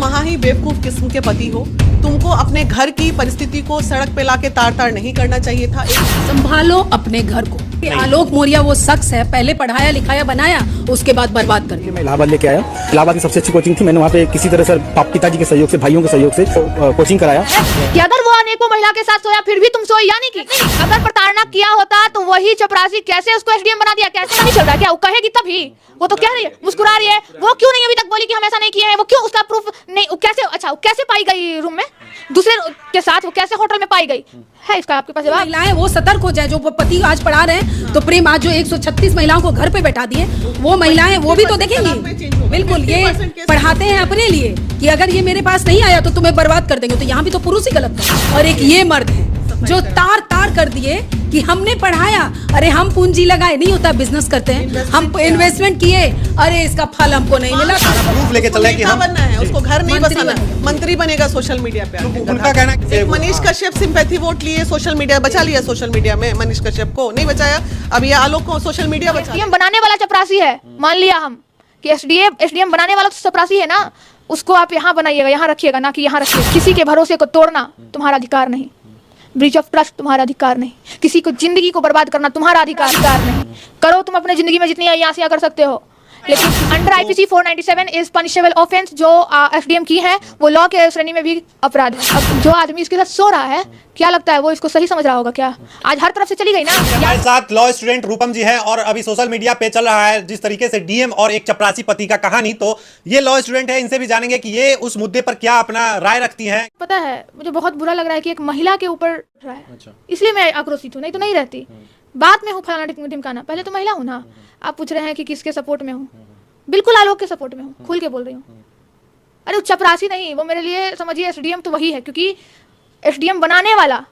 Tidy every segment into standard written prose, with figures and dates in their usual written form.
महा ही बेवकूफ किस्म के पति हो। तुमको अपने घर की परिस्थिति को सड़क पे लाके तार तार नहीं करना चाहिए था। संभालो अपने घर को। आलोक मौर्य वो शख्स है, पहले पढ़ाया लिखाया बनाया, उसके बाद बर्बाद कर दिया। मैं इलाहाबाद लेके आया। इलाहाबाद की सबसे अच्छी कोचिंग थी। मैंने वहाँ पे किसी तरह सर पिताजी के सहयोग से, भाइयों के सहयोग से कोचिंग कराया। कि अगर वो अनेकों महिला के साथ सोया फिर भी तुम सोई, यानी कि अगर प्रताड़ना किया होता तो वही चपरासी कैसे उसको एसडीएम बना दिया? कैसे नहीं चल रहा? क्या वो कहेगी तभी? वो तो कह रही है, मुस्कुरा रही है। वो क्यों नहीं अभी तक बोली कि हम ऐसा नहीं किए हैं? वो क्यों? उसका प्रूफ नहीं। कैसे? अच्छा, वो कैसे पाई गई रूम में दूसरे के साथ? वो कैसे होटल में पाई गई है? इसका आपके पास जवाब? महिलाएं वो सतर्क हो जाए। जो पति आज पढ़ा रहे हैं तो प्रेम आज जो 136 महिलाओं को घर पे बैठा दिए, वो महिलाएं वो भी तो देखेंगी। बिल्कुल, ये पढ़ाते हैं अपने लिए कि अगर ये मेरे पास नहीं आया तो तुम्हें बर्बाद कर देंगे। तो यहाँ भी तो पुरुष ही गलत है। और एक ये मर्द है जो तार तार कर दिए कि हमने पढ़ाया, अरे हम पूंजी लगाए, नहीं होता बिजनेस करते हैं, हम इन्वेस्टमेंट किए, अरे इसका फल हमको नहीं मिला। प्रूफ लेके चले कि हम बनना है, उसको घर नहीं बसाना, मंत्री बनेगा सोशल मीडिया पे। उनका कहना है मनीष कश्यप सिंपैथी वोट लिए, सोशल मीडिया बचा लिया। सोशल मीडिया में मनीष कश्यप को नहीं बचाया, अब ये आलोक को सोशल मीडिया बचा। एसडीएम बनाने वाला चपरासी है, मान लिया हम कि एसडीएम बनाने वाला तो चपरासी है ना, उसको आप यहाँ बनाइएगा, यहाँ रखिएगा, ना कि यहाँ रखिएगा। किसी के भरोसे को तोड़ना तुम्हारा अधिकार नहीं, ब्रीच ऑफ ट्रस्ट तुम्हारा अधिकार नहीं, किसी को जिंदगी को बर्बाद करना तुम्हारा अधिकार नहीं। करो तुम अपने जिंदगी में जितनी अय्यासियां कर सकते हो, लेकिन under IPC 497 is punishable offence जो एसडीएम की है, वो लॉ के श्रेणी में भी अपराध है। अब जो आदमी इसके साथ सो रहा है, क्या लगता है वो इसको सही समझ रहा होगा क्या? आज हर तरफ से चली गई ना। हमारे साथ लॉ स्टूडेंट रूपम जी हैं और अभी सोशल मीडिया पे चल रहा है जिस तरीके से डीएम और एक चपरासी पति का कहानी, तो ये लॉ स्टूडेंट है, इनसे भी जानेंगे कि ये उस मुद्दे पर क्या अपना राय रखती हैं। पता है, मुझे बहुत बुरा लग रहा है कि एक महिला के ऊपर रहा है। अच्छा। इसलिए मैं आक्रोशित हूँ, नहीं तो नहीं रहती। बात में हूँ फलाना ढिमकाना, पहले तो महिला हूँ ना। आप पूछ रहे हैं कि किसके सपोर्ट में हूँ? बिल्कुल आलोक के सपोर्ट में हूँ, खुल के बोल रही हूँ। अरे वो चपरासी नहीं, वो मेरे लिए समझिए एसडीएम तो वही है, क्योंकि एसडीएम बनाने वाला,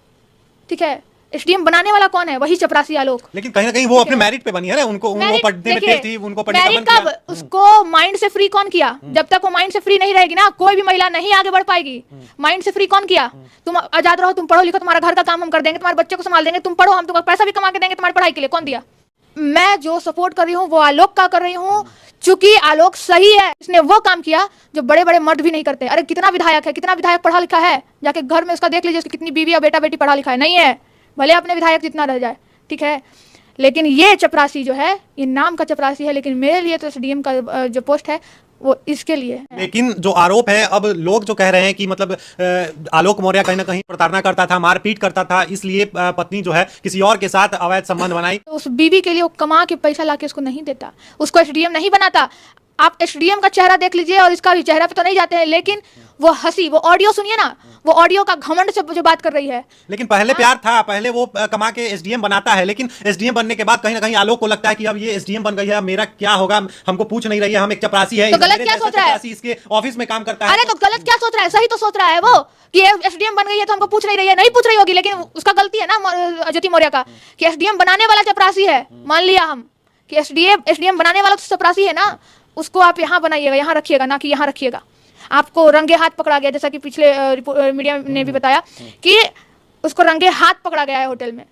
ठीक है, एसडीएम बनाने वाला कौन है? वही चपरासी आलोक। लेकिन कहीं ना कहीं वो अपने मेरिट पे बनी है ना, उनको पढ़ने में तेज थी, उनको पढ़ने का मन किया। कब उसको माइंड से फ्री कौन किया? जब तक वो माइंड से फ्री नहीं रहेगी ना, कोई भी महिला नहीं आगे बढ़ पाएगी। माइंड से फ्री कौन किया? तुम आजाद रहो, तुम पढ़ो लिखो, तुम्हारा घर का काम हम कर देंगे, तुम्हारे बच्चे को संभाल देंगे, तुम पढ़ो, हम तुम्हारा पैसा भी कमा के देंगे तुम्हारी पढ़ाई के लिए। कौन दिया? मैं जो सपोर्ट कर रही हूँ वो आलोक का कर रही हूँ, चूंकि आलोक सही है। इसने वो काम किया जो बड़े बड़े मर्द भी नहीं करते। अरे कितना विधायक है, कितना विधायक पढ़ा लिखा है, जाके घर में उसका देख लीजिए, उसकी कितनी बीवी और बेटा बेटी पढ़ा लिखा है। नहीं है, भले अपने विधायक जितना रह जाए, ठीक है, लेकिन ये चपरासी जो है, ये नाम का चपरासी है, लेकिन मेरे लिए तो एसडीएम का जो पोस्ट है वो इसके लिए है। लेकिन जो आरोप है, अब लोग जो कह रहे हैं कि मतलब आलोक मौर्य कहीं ना कहीं प्रताड़ना करता था, मारपीट करता था, इसलिए पत्नी जो है किसी और के साथ अवैध संबंध बनाई। तो उस बीवी के लिए वो कमा के पैसा लाके उसको नहीं देता, उसको एसडीएम नहीं बनाता। आप एसडीएम का चेहरा देख लीजिए, और इसका भी चेहरा पे तो नहीं जाते हैं, लेकिन वो हंसी, वो ऑडियो सुनिए ना, वो ऑडियो का घमंड से जो बात कर रही है। लेकिन पहले प्यार था, पहले वो कमा के एसडीएम बनाता है, लेकिन एसडीएम बनने के बाद कहीं ना कहीं आलोक को लगता है कि अब ये एसडीएम बन गई है, मेरा क्या होगा, हमको पूछ नहीं रही है, हम एक चपरासी है। तो गलत क्या सोच रहा है? इसके ऑफिस में काम करता है। अरे तो गलत क्या सोच रहा है? सही तो सोच रहा है वो कि एसडीएम बन गई है तो हमको पूछ नहीं रही है। नहीं पूछ रही होगी, लेकिन उसका गलती है ना ज्योति मौर्य का, कि एसडीएम बनाने वाला चपरासी है। मान लिया हम कि एसडीएम बनाने वाला तो चपरासी है ना, उसको आप यहाँ बनाइएगा, यहाँ रखिएगा, ना कि यहाँ रखिएगा। आपको रंगे हाथ पकड़ा गया, जैसा कि पिछले मीडिया ने भी बताया कि उसको रंगे हाथ पकड़ा गया है होटल में।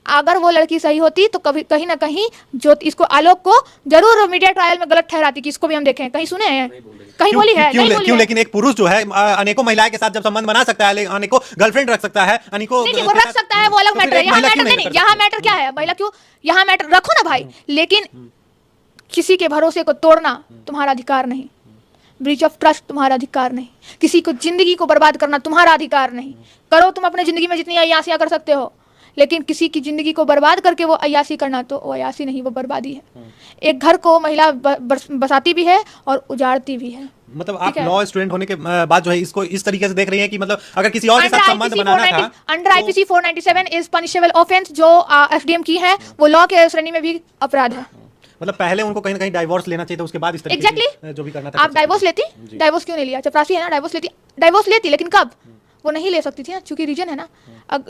अगर वो लड़की सही होती तो कभी कहीं ना कहीं जो इसको आलोक को जरूर मीडिया ट्रायल में गलत ठहराती कि इसको भी हम देखें। कहीं सुने हैं? कहीं बोली है? क्यों? लेकिन एक पुरुष जो है अनेकों महिलाएं के साथ जब संबंध बना सकता है, अनेकों गर्लफ्रेंड रख सकता है, अनेकों नहीं, वो रख सकता है, वो अलग मैटर है। यहाँ मैटर नहीं, यहाँ मैटर क्या है? महिला क्यों? यहाँ मैटर रखो ना भाई, लेकिन किसी के भरोसे को तोड़ना तुम्हारा अधिकार नहीं, ब्रीच ऑफ ट्रस्ट तुम्हारा अधिकार नहीं, किसी को जिंदगी को बर्बाद करना तुम्हारा अधिकार नहीं। करो तुम अपने जिंदगी में जितनी अय्यासियां कर सकते हो, लेकिन किसी की जिंदगी को बर्बाद करके वो अय्यासी करना, तो वो अय्यासी नहीं, वो बर्बादी है। एक घर को महिला बसाती भी है और उजाड़ती भी है। मतलब आप लॉ स्टूडेंट होने के बाद जो है इसको इस तरीके से देख रही हैं कि मतलब अगर किसी और के साथ संबंध बनाना था। Under IPC 497 is punishable offence जो एसडीएम की है, वो लॉ के श्रेणी में भी अपराध है। मतलब पहले उनको कहीं ना कहीं डाइवोर्स लेना चाहिए था, उसके बाद इस तरीके exactly? जो भी करना था। आप डाइवोर्स लेती? डाइवोर्स क्यों नहीं लिया? चपरासी है ना, डाइवोर्स लेती, लेकिन कब? वो नहीं ले सकती थी ना, क्योंकि रीजन है ना।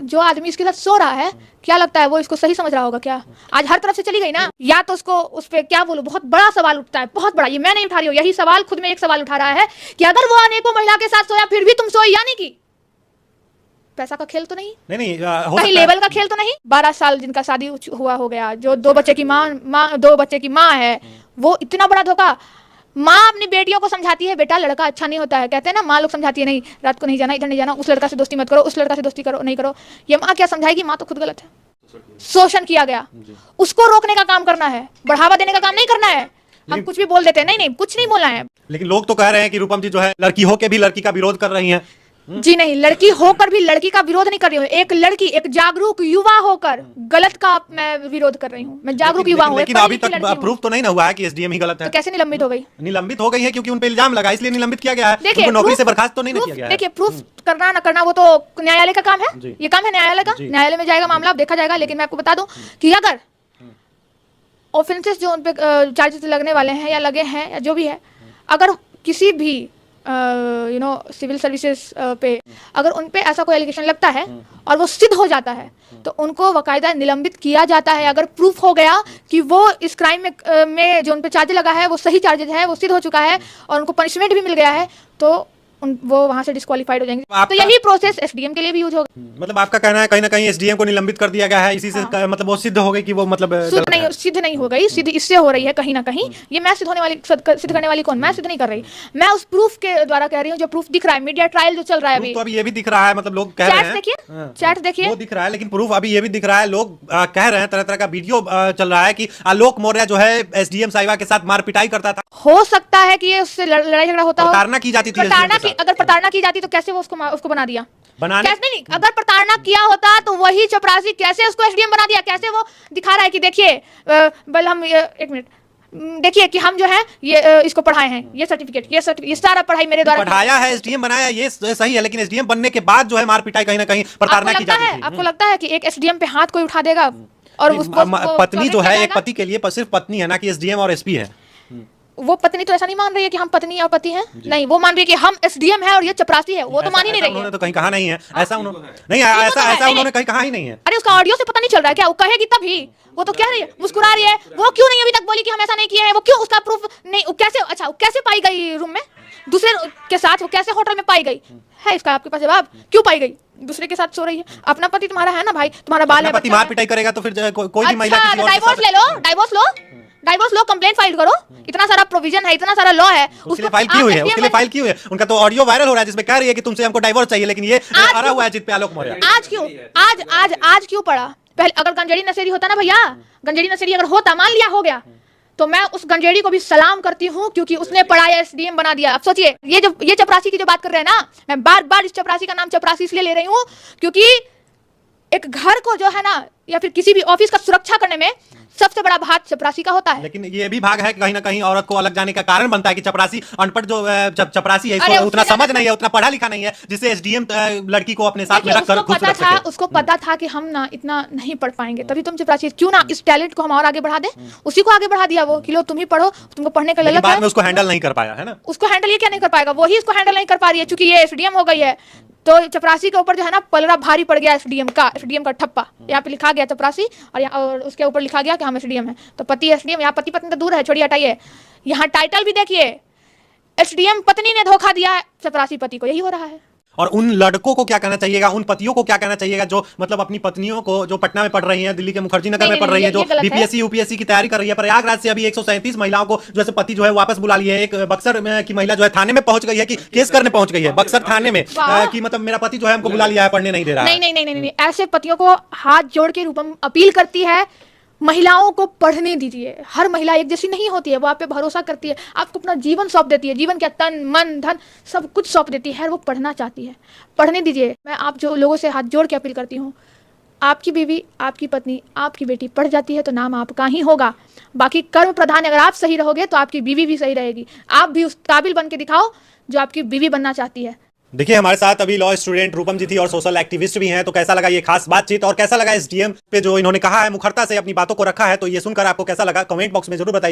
जो आदमी इसके साथ सो रहा है, क्या लगता है वो इसको सही समझ रहा होगा क्या? आज हर तरफ से चली गई ना। या तो उसको उस पर क्या बोलूं, बहुत बड़ा सवाल उठता है, बहुत बड़ा। ये मैं नहीं उठा रही हूँ, यही सवाल खुद में एक सवाल उठा रहा है कि अगर वो अनेकों महिला के साथ सोया फिर भी तुम सोई, यानी कि पैसा का खेल तो नहीं? नहीं, कहीं लेवल का खेल तो नहीं? 12 साल जिनका शादी हुआ हो गया, जो 2 बच्चे की माँ 2 बच्चे की माँ है, वो इतना बड़ा धोखा। माँ अपनी बेटियों को समझाती है बेटा लड़का अच्छा नहीं होता है, कहते हैं ना माँ लोग समझाती है नहीं रात को नहीं जाना, इधर नहीं जाना, उस लड़का से दोस्ती मत करो, उस लड़का से दोस्ती करो नहीं करो। ये माँ क्या समझाएगी, माँ तो खुद गलत है। शोषण किया गया, उसको रोकने का काम करना है, बढ़ावा देने का काम नहीं करना है। हम कुछ भी बोल देते हैं, नहीं नहीं कुछ नहीं बोलना है। लेकिन लोग तो कह रहे हैं कि रूपम जी जो है लड़की होके भी लड़की का विरोध कर रही हैं। जी नहीं, लड़की होकर भी लड़की का विरोध नहीं कर रही हूँ। एक लड़की, एक जागरूक युवा होकर गलत का मैं विरोध कर रही हूँ। मैं जागरूक युवा हूँ। लेकिन अभी तक प्रूफ तो नहीं ना हुआ है कि एसडीएम ही गलत है। तो कैसे निलंबित हो गई? निलंबित हो गई है क्योंकि उन पे इल्जाम लगा, इसलिए निलंबित किया गया है। देखिए, उनको नौकरी से बर्खास्त तो नहीं किया गया है। देखिए, प्रूफ करना ना करना वो तो न्यायालय का काम है, ये काम है न्यायालय का। न्यायालय में जाएगा मामला, देखा जाएगा। लेकिन मैं आपको बता दूं कि अगर ऑफेंसेस जो उन पे चार्जेस लगने वाले हैं या लगे हैं या जो भी है, अगर किसी भी सिविल सर्विसेज पे अगर उन पे ऐसा कोई एलिगेशन लगता है और वो सिद्ध हो जाता है तो उनको बाकायदा निलंबित किया जाता है। अगर प्रूफ हो गया कि वो इस क्राइम में जो उन पे चार्ज लगा है वो सही चार्जेज है, वो सिद्ध हो चुका है और उनको पनिशमेंट भी मिल गया है, तो वो वहां से डिस्क्वालीफाइड हो जाएंगे। तो यही प्रोसेस एसडीएम के लिए भी यूज होगा। मतलब आपका कहना है कहीं ना कहीं एसडीएम को निलंबित कर दिया गया है, इसी से मतलब वो सिद्ध हो गई कि वो मतलब सिद्ध नहीं हो गई, सिद्ध इससे हो रही है कहीं ना कहीं। ये मैं सिद्ध करने वाली कौन? मैं सिद्ध नहीं कर रही, मैं उस प्रूफ के द्वारा कह रही हूँ जो प्रूफ दिख रहा है। मीडिया ट्रायल जो चल रहा है अभी, तो अभी ये भी दिख रहा है, मतलब लोग कह रहे हैं, देखिए चैट देखिए, वो दिख रहा है। लेकिन प्रूफ अभी ये भी दिख रहा है, लोग कह रहे हैं, तरह तरह का वीडियो चल रहा है कि आलोक मौर्य जो है एसडीएम साहिबा के साथ मार पिटाई करता था। हो सकता है कि ये उससे लड़ाई झगड़ा होता हो, प्रताड़ना की जाती थी। अगर प्रताड़ना की जाती तो कैसे वो उसको बना दिया? कैसे नहीं, अगर प्रताड़ना किया होता तो वही चपरासी कैसे उसको एसडीएम बना दिया? कैसे वो दिखा रहा है कि देखिए बल हम एक मिनट देखिए कि हम जो है ये इसको पढ़ाए हैं, ये सर्टिफिकेट, ये सारा पढ़ाई मेरे द्वारा पढ़ाया है, एसडीएम बनाया, ये सही है। लेकिन एसडीएम बनने के बाद जो है मार पिटाई कहीं ना कहीं प्रताड़ना की जाती है। आपको लगता है कि एक एसडीएम पे हाथ कोई उठा देगा और उसको पत्नी जो है एक पति के लिए सिर्फ पत्नी है ना कि एसडीएम और एसपी है। वो पत्नी तो ऐसा नहीं मान रही है कि हम पत्नी और पति हैं, नहीं, वो मान रही है कि हम एसडीएम है और ये चपरासी है। वो तो मान ही नहीं रही है। उन्होंने तो कहीं कहा नहीं है ऐसा, ऐसा उन्होंने कहीं कहा ही नहीं है। अरे उसका ऑडियो से पता नहीं चल रहा है क्या? वो कहेगी तभी, वो तो कह रही है, मुस्कुरा रही है। वो क्यों नहीं अभी तक बोली कि हम ऐसा नहीं किए हैं? वो क्यों, उसका प्रूफ नहीं, वो कैसे, अच्छा वो कैसे पाई गई रूम में दूसरे के साथ? वो कैसे होटल में पाई गई है? इसका आपके पास जवाब? क्यों पाई गई? दूसरे के साथ सो रही है। अपना पति तुम्हारा है ना भाई, तुम्हारा बाल है, पति मार पिटाई करेगा तो फिर कोई भी महिला किसी और के डाइवोर्स ले लो, डाइवोर्स लो, कंप्लेंट फाइल करो। इतना सारा प्रोविजन है, इतना सारा लॉ है, उसके लिए फाइल की हुई है, उसके लिए फाइल की हुई है। उनका तो ऑडियो वायरल हो रहा है जिसमें कह रही है कि तुमसे हमको डाइवोर्स चाहिए, लेकिन ये अड़ा हुआ है जित पे आलोक मौर्य। आज क्यों पड़ा? पहले अगर गंजेड़ी नशेड़ी होता ना भैया, गंजेड़ी नशेड़ी अगर होता, मान लिया हो गया, तो मैं उस गंजेड़ी को भी सलाम करती हूँ क्योंकि उसने पढ़ाया, एसडीएम बना दिया। अब सोचिए, ये चपरासी की जो बात कर रहे हैं ना, मैं बार बार इस चपरासी का नाम चपरासी इसलिए ले रही हूँ क्योंकि एक घर को जो है ना या फिर किसी भी ऑफिस का सुरक्षा करने में सबसे बड़ा भाग चपरासी का होता है। लेकिन ये भी भाग है कि कहीं ना कहीं औरत को अलग जाने का कारण बनता है कि चपरासी अनपढ़ जो चपरासी है, इसको उतना समझ नहीं है, उतना पढ़ा लिखा नहीं है, जिससे एसडीएम लड़की को अपने साथ में रखकर खुश रख सके। उसको पता था कि हम ना इतना नहीं पढ़ पाएंगे, तभी तुम चपरासी, क्यों ना इस टैलेंट को हम और आगे बढ़ा दें। उसी को आगे बढ़ा दिया वो कि लो तुम ही पढ़ो, तुमको पढ़ने का ललक है। बाद में उसको हैंडल नहीं कर पाया है ना, उसको हैंडल ये क्या नहीं कर पाएगा? वही इसको हैंडल नहीं कर पा रही है क्योंकि ये एसडीएम हो गई है। तो चपरासी के ऊपर जो है ना पलड़ा भारी पड़ गया, एसडीएम का ठप्पा। यहाँ पे लिखा गया चपरासी और उसके ऊपर लिखा गया कि हम एसडीएम है। तो पति एसडीएम, यहाँ पति पत्नी तो दूर है, छोड़िए हटाइए, यहाँ टाइटल भी देखिए, एसडीएम पत्नी ने धोखा दिया चपरासी पति को, यही हो रहा है। और उन लड़कों को क्या कहना चाहिएगा, उन पतियों को क्या कहना चाहिएगा जो मतलब अपनी पत्नियों को, जो पटना में पढ़ रही हैं, दिल्ली के मुखर्जी नगर में पढ़ रही है, जो बीपीएससी यूपीएससी की तैयारी कर रही है, प्रयागराज से अभी 137 महिलाओं को जो है पति जो है वापस बुला लिए। एक बक्सर की महिला जो है थाने में पहुंच गई है कि केस करने पहुंच गई है बक्सर थाने में कि मतलब मेरा पति जो है हमको बुला लिया है, पढ़ने नहीं दे रहा है। नहीं, ऐसे पतियों को हाथ जोड़ के रूपम अपील करती है, महिलाओं को पढ़ने दीजिए। हर महिला एक जैसी नहीं होती है, वो आप पे भरोसा करती है, आपको अपना जीवन सौंप देती है, जीवन क्या तन मन धन सब कुछ सौंप देती है, वो पढ़ना चाहती है, पढ़ने दीजिए। मैं आप जो लोगों से हाथ जोड़ के अपील करती हूँ, आपकी बीवी, आपकी पत्नी, आपकी बेटी पढ़ जाती है तो नाम आपका ही होगा। बाकी कर्म प्रधान अगर आप सही रहोगे तो आपकी बीवी भी सही रहेगी। आप भी उस काबिल बन के दिखाओ जो आपकी बीवी बनना चाहती है। देखिए हमारे साथ अभी लॉ स्टूडेंट रूपम जी थी और सोशल एक्टिविस्ट भी हैं, तो कैसा लगा ये खास बातचीत और कैसा लगा एसडीएम पे जो इन्होंने कहा है, मुखरता से अपनी बातों को रखा है, तो ये सुनकर आपको कैसा लगा कमेंट बॉक्स में जरूर बताइए।